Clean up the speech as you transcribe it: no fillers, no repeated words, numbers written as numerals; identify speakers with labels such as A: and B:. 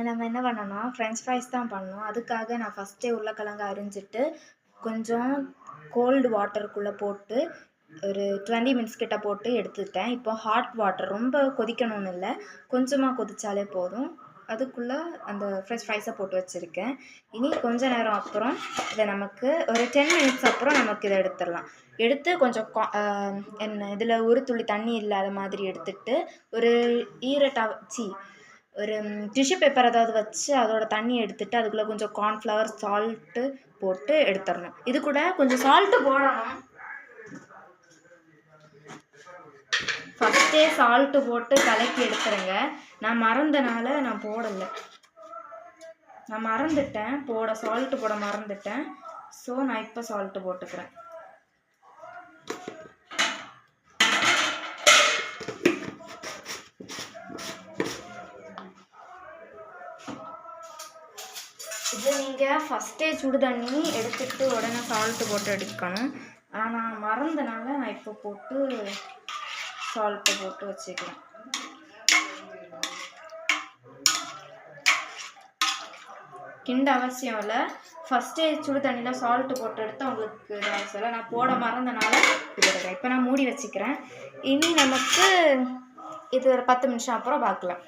A: நம்ம என்ன பண்ணோம்னா ஃப்ரெஞ்ச் ஃப்ரைஸ் தான் பண்ணோம். அதுக்காக நான் ஃபஸ்ட்டே உருளைக்கிழங்கு அரிஞ்சிட்டு கொஞ்சம் கோல்டு வாட்டருக்குள்ளே போட்டு ஒரு 20 மினிட்ஸ் கிட்ட போட்டு எடுத்துக்கிட்டேன். இப்போ ஹாட் வாட்டர் ரொம்ப கொதிக்கணும்னு இல்லை, கொஞ்சமாக கொதித்தாலே போதும். அதுக்குள்ளே அந்த ஃப்ரெஞ்ச் ஃப்ரைஸை போட்டு வச்சுருக்கேன். இனி கொஞ்ச நேரம் அப்புறம் இதை நமக்கு ஒரு 10 மினிட்ஸ் அப்புறம் நமக்கு இதை எடுத்துடலாம். எடுத்து கொஞ்சம் என்ன இதில் ஒரு துளி தண்ணி இல்லாத மாதிரி எடுத்துட்டு ஒரு ஒரு டிஷ்யூ பேப்பர் ஏதாவது வச்சு அதோட தண்ணி எடுத்துட்டு அதுக்குள்ளே கொஞ்சம் கார்ன்ஃப்ளவர் சால்ட்டு போட்டு எடுத்துடணும். இது கூட கொஞ்சம் சால்ட்டு போடணும். ஃபஸ்ட்டே சால்ட்டு போட்டு கலக்கி எடுத்துருங்க. நான் மறந்தனால நான் போடலை. நான் மறந்துட்டேன் சால்ட்டு போட மறந்துட்டேன். ஸோ நான் இப்போ சால்ட்டு போட்டுக்கிறேன். இது நீங்கள் ஃபஸ்ட்டே சுடு தண்ணி எடுத்துகிட்டு உடனே சால்ட்டு போட்டு எடுக்கணும். ஆனால் நான் மறந்தனால நான் இப்போ போட்டு சால்ட்டு போட்டு வச்சுக்கிறேன். கிண்ட அவசியம் இல்லை. ஃபஸ்ட்டே சுடு தண்ணியில் சால்ட்டு போட்டு எடுத்து உங்களுக்கு அவசியம் இல்லை. நான் போட மறந்தனால இது இப்போ நான் மூடி வச்சுக்கிறேன். இனி நமக்கு இது ஒரு 10 நிமிஷம் அப்புறம் பார்க்கலாம்.